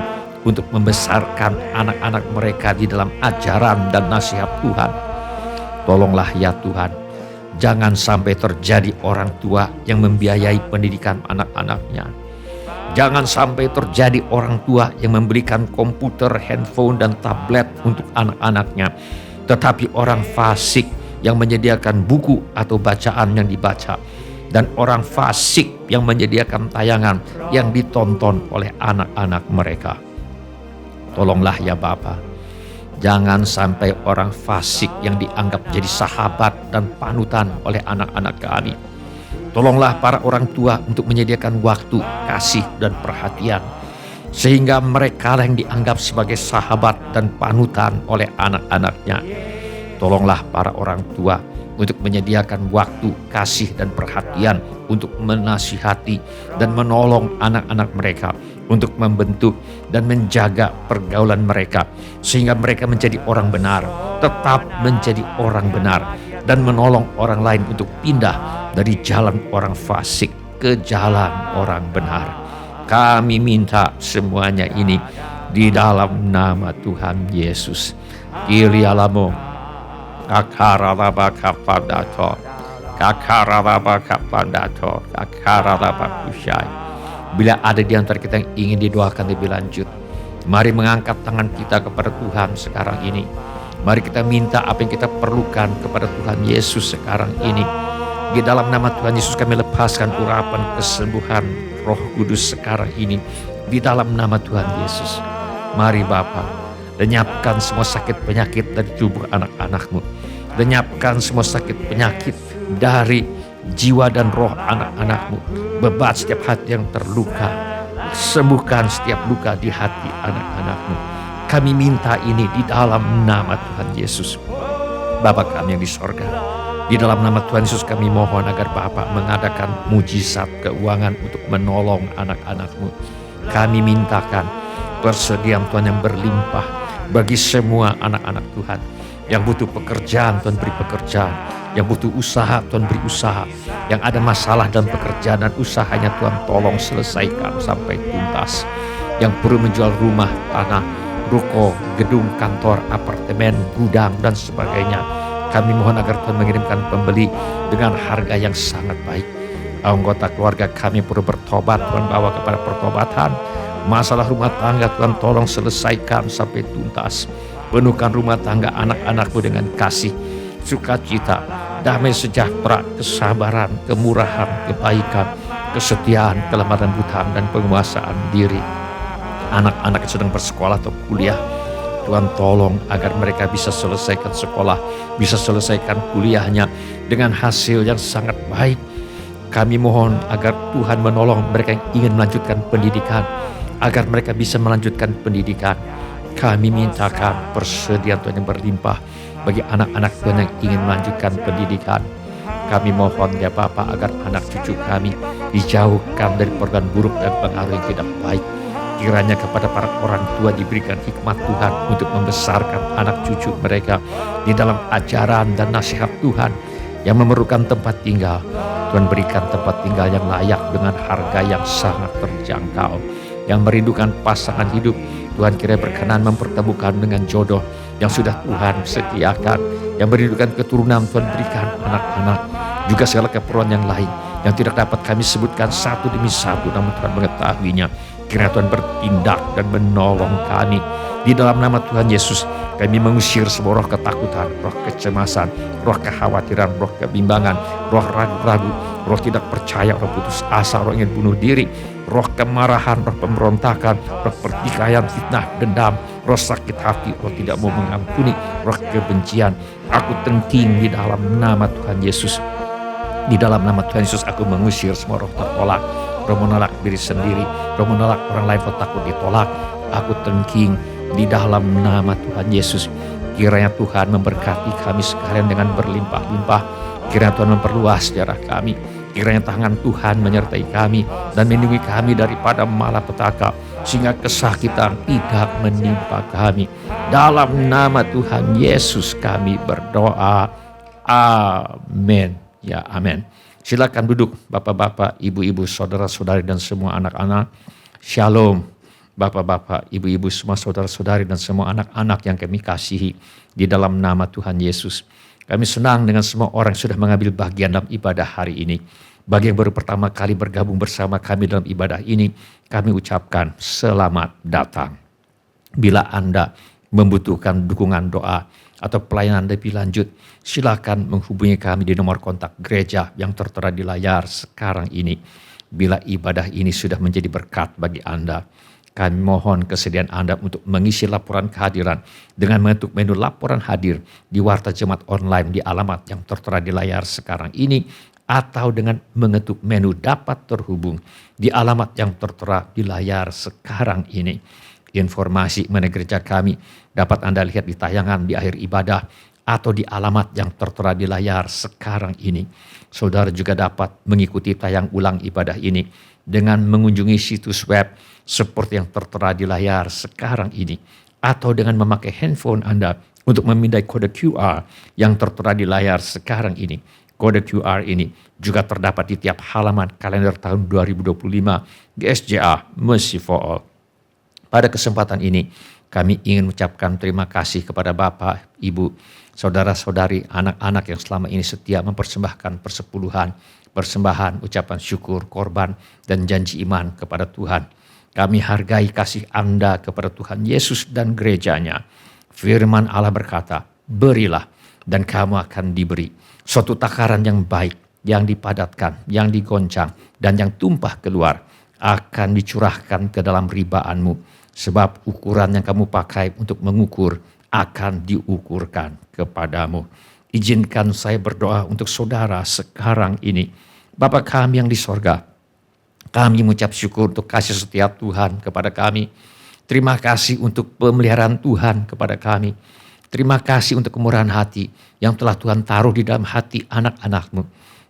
untuk membesarkan anak-anak mereka di dalam ajaran dan nasihat Tuhan. Tolonglah ya Tuhan, jangan sampai terjadi orang tua yang membiayai pendidikan anak-anaknya. Jangan sampai terjadi orang tua yang memberikan komputer, handphone, dan tablet untuk anak-anaknya, tetapi orang fasik yang menyediakan buku atau bacaan yang dibaca, dan orang fasik yang menyediakan tayangan yang ditonton oleh anak-anak mereka. Tolonglah ya Bapa, jangan sampai orang fasik yang dianggap jadi sahabat dan panutan oleh anak-anak kami. Tolonglah para orang tua untuk menyediakan waktu, kasih, dan perhatian, sehingga mereka yang dianggap sebagai sahabat dan panutan oleh anak-anaknya. Tolonglah para orang tua untuk menyediakan waktu, kasih, dan perhatian untuk menasihati dan menolong anak-anak mereka, untuk membentuk dan menjaga pergaulan mereka, sehingga mereka menjadi orang benar, tetap menjadi orang benar, dan menolong orang lain untuk pindah dari jalan orang fasik ke jalan orang benar. Kami minta semuanya ini di dalam nama Tuhan Yesus. Kilialamo kakaralaba kapadato kakaralaba kapadato kakaralaba kusyai. Bila ada di antara kita yang ingin didoakan lebih lanjut, mari mengangkat tangan kita kepada Tuhan sekarang ini. Mari kita minta apa yang kita perlukan kepada Tuhan Yesus sekarang ini. Di dalam nama Tuhan Yesus kami lepaskan urapan kesembuhan Roh Kudus sekarang ini. Di dalam nama Tuhan Yesus. Mari Bapa, lenyapkan semua sakit penyakit dari tubuh anak-anak-Mu. Lenyapkan semua sakit penyakit dari jiwa dan roh anak-anak-Mu. Bebat setiap hati yang terluka. Sembuhkan setiap luka di hati anak-anak-Mu. Kami minta ini di dalam nama Tuhan Yesus. Bapa kami yang di sorga, di dalam nama Tuhan Yesus kami mohon agar Bapa mengadakan mujizat keuangan untuk menolong anak-anak-Mu. Kami mintakan persediaan Tuhan yang berlimpah bagi semua anak-anak Tuhan. Yang butuh pekerjaan, Tuhan beri pekerjaan. Yang butuh usaha, Tuhan beri usaha. Yang ada masalah dalam pekerjaan dan usahanya, Tuhan tolong selesaikan sampai tuntas. Yang perlu menjual rumah, tanah, ruko, gedung, kantor, apartemen, gudang, dan sebagainya, kami mohon agar Tuhan mengirimkan pembeli dengan harga yang sangat baik. Anggota keluarga kami perlu bertobat, Tuhan bawa kepada pertobatan. Masalah rumah tangga, Tuhan tolong selesaikan sampai tuntas. Penuhkan rumah tangga anak-anak-Mu dengan kasih, sukacita, damai sejahtera, kesabaran, kemurahan, kebaikan, kesetiaan, kelemah lembutan, dan penguasaan diri. Anak-anak yang sedang bersekolah atau kuliah, Tuhan tolong agar mereka bisa selesaikan sekolah, bisa selesaikan kuliahnya dengan hasil yang sangat baik. Kami mohon agar Tuhan menolong mereka yang ingin melanjutkan pendidikan. agar mereka bisa melanjutkan pendidikan. Kami mintakan persediaan Tuhan yang berlimpah bagi anak-anak Tuhan yang ingin melanjutkan pendidikan. Kami mohon ya Bapa agar anak cucu kami dijauhkan dari pergaulan buruk dan pengaruh yang tidak baik. Kiranya kepada para orang tua diberikan hikmat Tuhan untuk membesarkan anak cucu mereka di dalam ajaran dan nasihat Tuhan. Yang memerlukan tempat tinggal, Tuhan berikan tempat tinggal yang layak dengan harga yang sangat terjangkau. Yang merindukan pasangan hidup, Tuhan kiranya berkenan mempertemukan dengan jodoh yang sudah Tuhan sediakan. Yang merindukan keturunan, Tuhan berikan anak-anak. Juga segala keperluan yang lain yang tidak dapat kami sebutkan satu demi satu, namun Tuhan mengetahuinya. Kiranya Tuhan bertindak dan menolong kami. Di dalam nama Tuhan Yesus, kami mengusir semua roh ketakutan, roh kecemasan, roh kekhawatiran, roh kebimbangan, roh ragu-ragu, roh tidak percaya, roh putus asa, roh ingin bunuh diri, roh kemarahan, roh pemberontakan, roh pertikaian, fitnah, dendam, roh sakit hati, roh tidak mau mengampuni, roh kebencian. Aku tengking di dalam nama Tuhan Yesus. Di dalam nama Tuhan Yesus aku mengusir semua roh tertolak, roh menolak diri sendiri, roh menolak orang lain, roh takut ditolak. Aku tengking di dalam nama Tuhan Yesus. Kiranya Tuhan memberkati kami sekalian dengan berlimpah-limpah. Kiranya Tuhan memperluas darah kami. Kiranya tangan Tuhan menyertai kami dan melindungi kami daripada malapetaka, sehingga kesakitan tidak menimpa kami. Dalam nama Tuhan Yesus kami berdoa. Amin. Ya, amin. Silakan duduk Bapak-bapak, Ibu-ibu, saudara-saudari dan semua anak-anak. Shalom. Bapak-bapak, Ibu-ibu, semua saudara-saudari dan semua anak-anak yang kami kasihi di dalam nama Tuhan Yesus. Kami senang dengan semua orang yang sudah mengambil bagian dalam ibadah hari ini. Bagi yang baru pertama kali bergabung bersama kami dalam ibadah ini, kami ucapkan selamat datang. Bila Anda membutuhkan dukungan doa atau pelayanan lebih lanjut, silakan menghubungi kami di nomor kontak gereja yang tertera di layar sekarang ini. Bila ibadah ini sudah menjadi berkat bagi Anda, kami mohon kesediaan Anda untuk mengisi laporan kehadiran dengan mengetuk menu laporan hadir di Warta Jemaat Online di alamat yang tertera di layar sekarang ini, atau dengan mengetuk menu dapat terhubung di alamat yang tertera di layar sekarang ini. Informasi mengenai gereja kami dapat Anda lihat di tayangan di akhir ibadah atau di alamat yang tertera di layar sekarang ini. Saudara juga dapat mengikuti tayang ulang ibadah ini dengan mengunjungi situs web seperti yang tertera di layar sekarang ini, atau dengan memakai handphone Anda untuk memindai kode QR yang tertera di layar sekarang ini. Kode QR ini juga terdapat di tiap halaman kalender tahun 2025 GSJA Mercy for All. Pada kesempatan ini, kami ingin mengucapkan terima kasih kepada Bapak, Ibu, saudara-saudari, anak-anak yang selama ini setia mempersembahkan persepuluhan, persembahan, ucapan syukur, korban, dan janji iman kepada Tuhan. Kami hargai kasih Anda kepada Tuhan Yesus dan gerejanya. Firman Allah berkata, berilah dan kamu akan diberi. Suatu takaran yang baik, yang dipadatkan, yang digoncang, dan yang tumpah keluar akan dicurahkan ke dalam ribaanmu. Sebab ukuran yang kamu pakai untuk mengukur akan diukurkan kepadamu. Izinkan saya berdoa untuk saudara sekarang ini. Bapa kami yang di sorga, kami mengucap syukur untuk kasih setia Tuhan kepada kami. Terima kasih untuk pemeliharaan Tuhan kepada kami. Terima kasih untuk kemurahan hati yang telah Tuhan taruh di dalam hati anak-anak-Mu.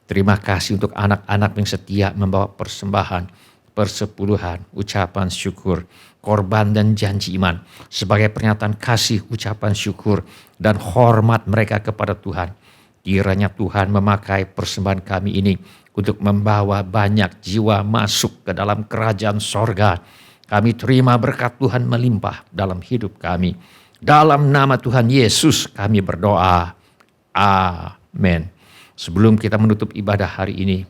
Terima kasih untuk anak-anak yang setia membawa persembahan, persepuluhan, ucapan syukur, korban dan janji iman sebagai pernyataan kasih, ucapan syukur dan hormat mereka kepada Tuhan. Kiranya Tuhan memakai persembahan kami ini untuk membawa banyak jiwa masuk ke dalam kerajaan sorga. Kami terima berkat Tuhan melimpah dalam hidup kami. Dalam nama Tuhan Yesus kami berdoa. Amin. Sebelum kita menutup ibadah hari ini,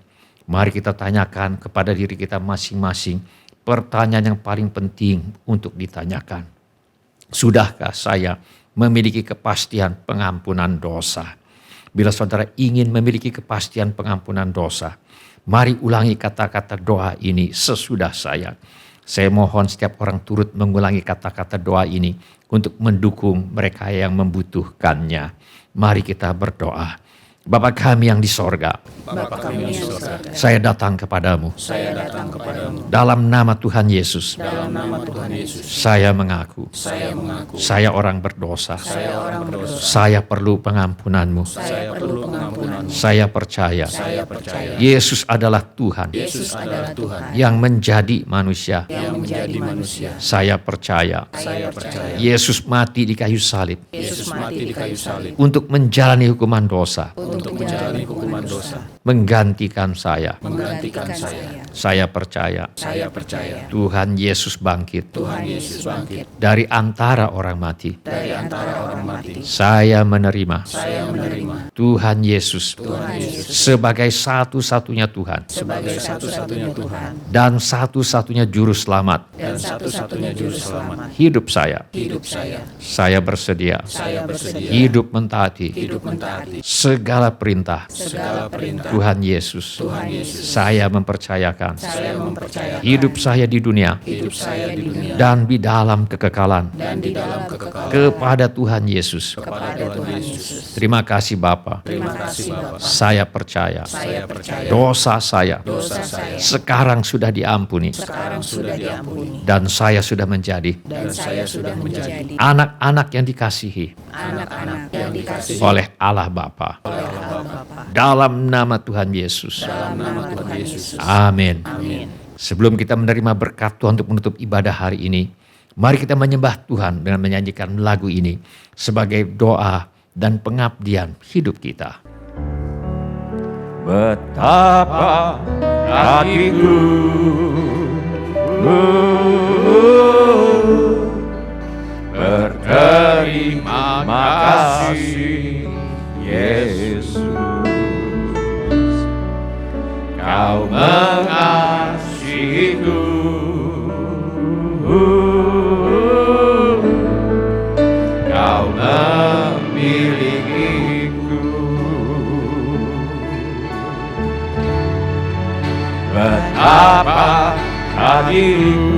mari kita tanyakan kepada diri kita masing-masing pertanyaan yang paling penting untuk ditanyakan. Sudahkah saya memiliki kepastian pengampunan dosa? Bila saudara ingin memiliki kepastian pengampunan dosa, mari ulangi kata-kata doa ini sesudah saya. Saya mohon setiap orang turut mengulangi kata-kata doa ini untuk mendukung mereka yang membutuhkannya. Mari kita berdoa. Bapa kami yang di sorga, saya datang kepadamu. Dalam nama Tuhan Yesus, saya mengaku, saya orang berdosa. Saya perlu pengampunanmu. Saya percaya, Yesus adalah Tuhan yang menjadi manusia. Saya percaya, Yesus mati di kayu salib untuk menjalani hukuman dosa. Menggantikan saya. Saya percaya, Tuhan Yesus bangkit dari antara orang mati. Saya menerima Tuhan Yesus sebagai satu-satunya Tuhan dan satu-satunya juru selamat hidup saya. Saya bersedia hidup mentaati segala perintah Tuhan Yesus. Saya mempercayakan hidup saya di dunia dan di dalam kekekalan kepada Tuhan Yesus. Terima kasih Bapa. Saya percaya dosa saya sekarang sudah diampuni dan saya sudah menjadi anak-anak yang dikasihi oleh Allah Bapa. Dalam nama Tuhan Yesus. Amin. Sebelum kita menerima berkat Tuhan untuk menutup ibadah hari ini, mari kita menyembah Tuhan dengan menyanyikan lagu ini sebagai doa dan pengabdian hidup kita. Betapa hatiku berterima kasih Yesus, Kau mengasihiku, Kau memilikiku. Betapa hatiku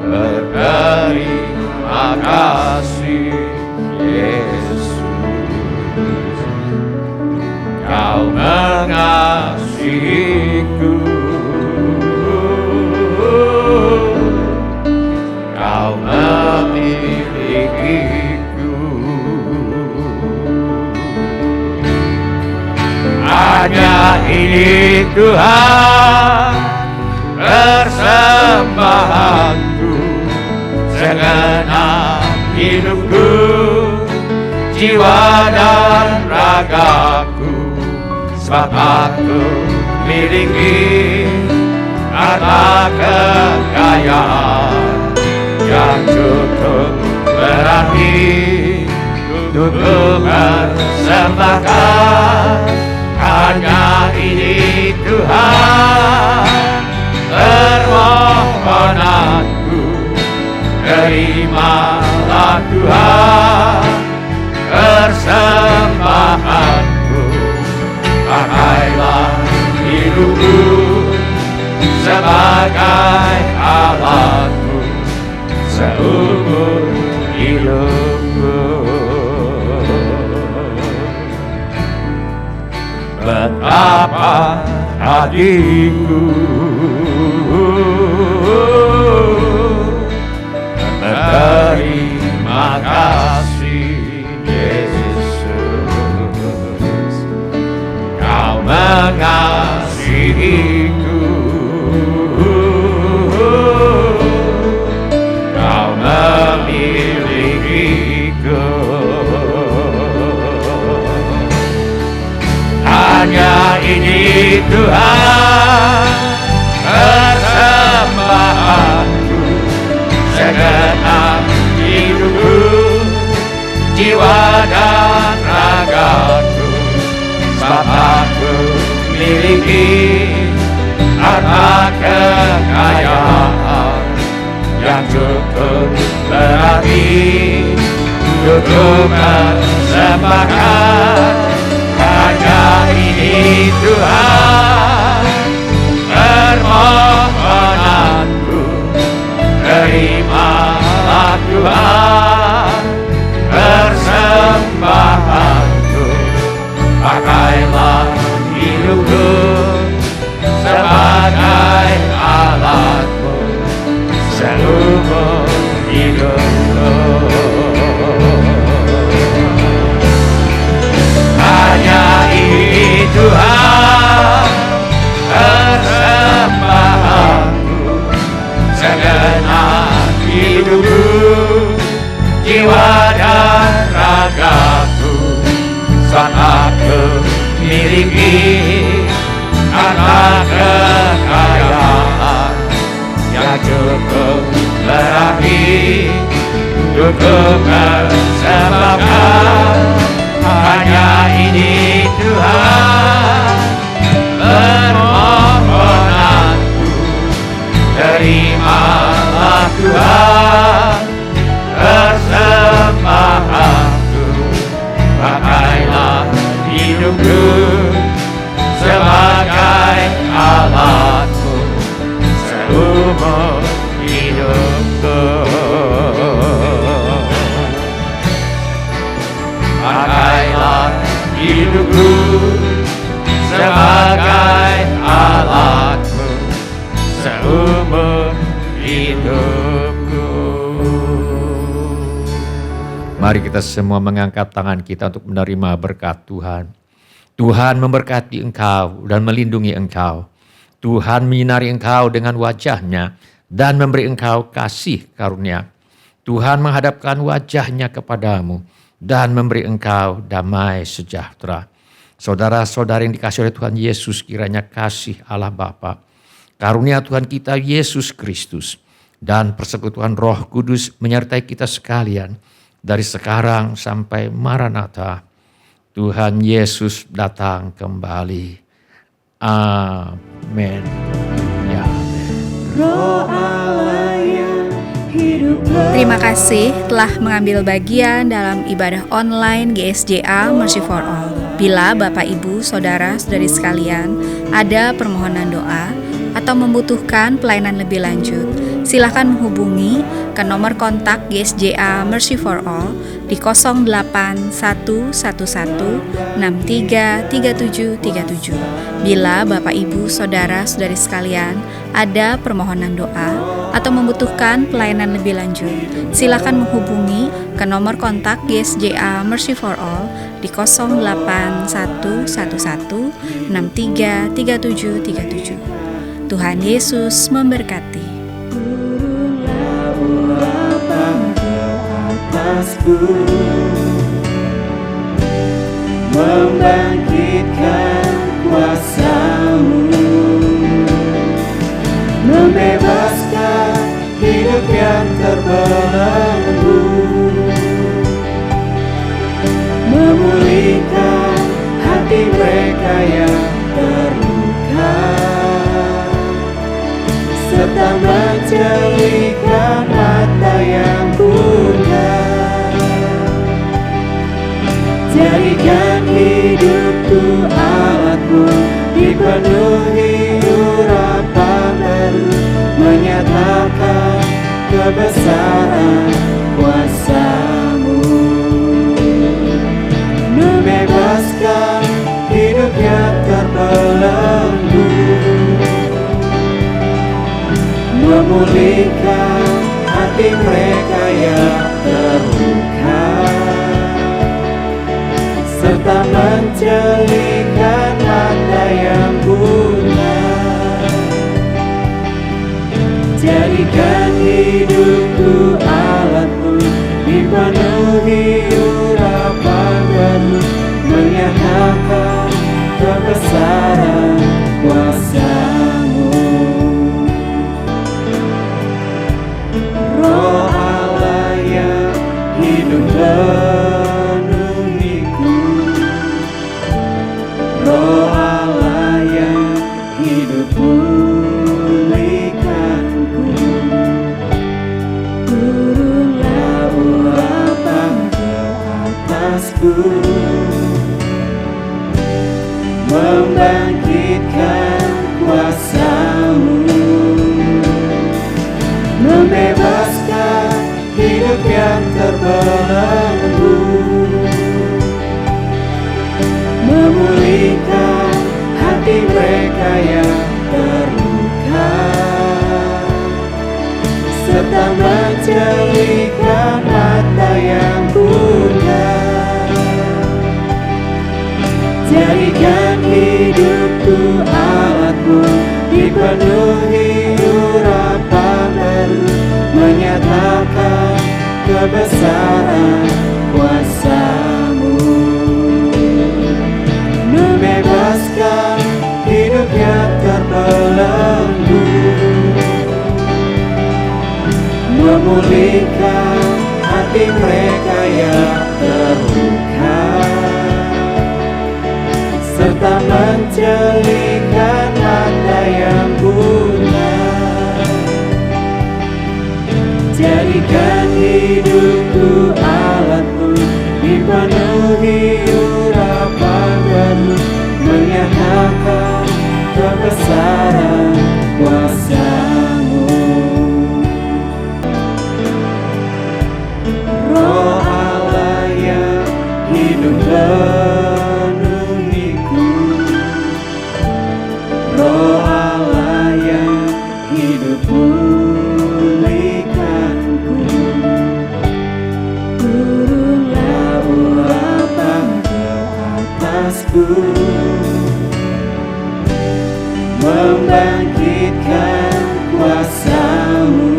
berterima kasih Yesus, Kau mengasihiku, Kau memilikiku. Hanya ini Tuhan persembahanku, segenap hidupku, jiwa dan ragaku. Sebab aku miliki harta kekayaan yang cukup berarti untuk persembahkan. Hanya ini Tuhan permohonanku, terimalah Tuhan persembahanku. Pakailah hidupku sebagai alatmu seumur hidupku. Betapa hatiku berterima kasih Yesus, Kau mengasihiku, Kau memilikiku. Hanya ini Tuhan persembahanku, segenap hidupku, jiwa dan ragaku. Sebab aku miliki harta kekayaan yang cukup berarti untuk persembahkan. Hanya ini Tuhan permohonanku, terimalah Tuhan aku miliki, karena kekayaan yang cukup berarti untuk persembahkan. Hanya ini Tuhan permohonanku, terimalah Tuhan persembahanku, pakailah hidupku sebagai alatmu seumur hidupku. Pakailah hidupku sebagai alatmu seumur hidupku. Mari kita semua mengangkat tangan kita untuk menerima berkat Tuhan. Tuhan memberkati engkau dan melindungi engkau. Tuhan menyinari engkau dengan wajah-Nya dan memberi engkau kasih karunia. Tuhan menghadapkan wajah-Nya kepadamu dan memberi engkau damai sejahtera. Saudara-saudari yang dikasihi oleh Tuhan Yesus, kiranya kasih Allah Bapa, karunia Tuhan kita Yesus Kristus, dan persekutuan Roh Kudus menyertai kita sekalian dari sekarang sampai Maranatha. Tuhan Yesus datang kembali. Amin. Ya. Roh Allah yang hidup. Terima kasih telah mengambil bagian dalam ibadah online GSJA Mercy for All. Bila Bapak, Ibu, Saudara-saudari sekalian ada permohonan doa atau membutuhkan pelayanan lebih lanjut, silakan menghubungi ke nomor kontak GSJA Mercy for All di 08111633737. Bila Bapak, Ibu, Saudara-saudari sekalian ada permohonan doa atau membutuhkan pelayanan lebih lanjut, silakan menghubungi ke nomor kontak GSJA Mercy for All di 08111633737. Tuhan Yesus memberkati. Turunlah urapan ke atasku, membangkitkan kuasa-Mu, membebaskan hidup yang terbelenggu, memulihkan hati mereka yang terluka, serta menjelikan mata yang buta. Jadikan hidupku alatmu, dipenuhi urapan baru, menyatakan kebesaran kuasa-Mu, membebaskan hidup yang terbelenggu, memulihkan hati mereka yang terluka, serta menjelikan mata yang buta. Jadikan hidupku alatmu, dipenuhi urapan baru, menyatakan kebesaran kuasa-Mu. Roh Allah yang hidup penuhiku, Roh Allah yang hidup pulihkanku. Turunlah urapan ke atasku, membangkitkan kuasa-Mu, membebaskan hidup yang terbelenggu, memulihkan hati mereka yang terluka, serta menjelikan mata yang buta. Jadikan hidupku alatmu, dipenuhi urapan baru, menyatakan kebesaran kuasa-Mu. serta menjelikan mata yang buta. Jadikan hidupku alatmu, dipenuhi urapan baru, menyatakan kebesaran kuasa-Mu. Roh Allah yang hidup penuhiku, Roh Allah yang hidup pulihkanku. Turunlah urapan ke atasku, membangkitkan kuasa-Mu,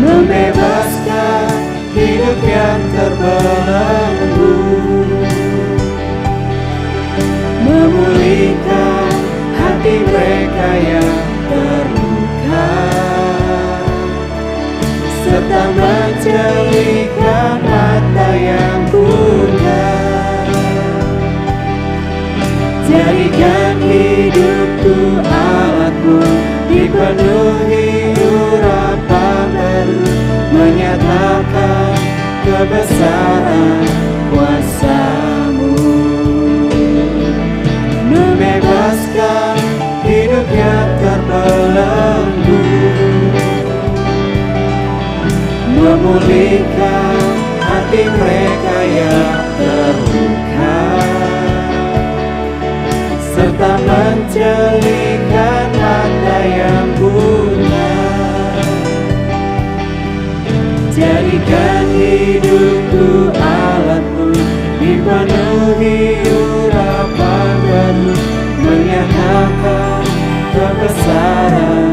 membebaskan hidup yang terbelenggu, memulihkan hati mereka yang terluka, serta menjelikan mata yang buta. Jadikan hidupku alatmu, dipenuhi urapan baru, menyatakan kebesaran kuasa-Mu, membebaskan hidup yang terbelenggu, memulihkan hati mereka yang terluka, serta menjelikan mata yang buta. Jadikan hidupku alatmu, dipenuhi urapan baru, menyatakan kebesaran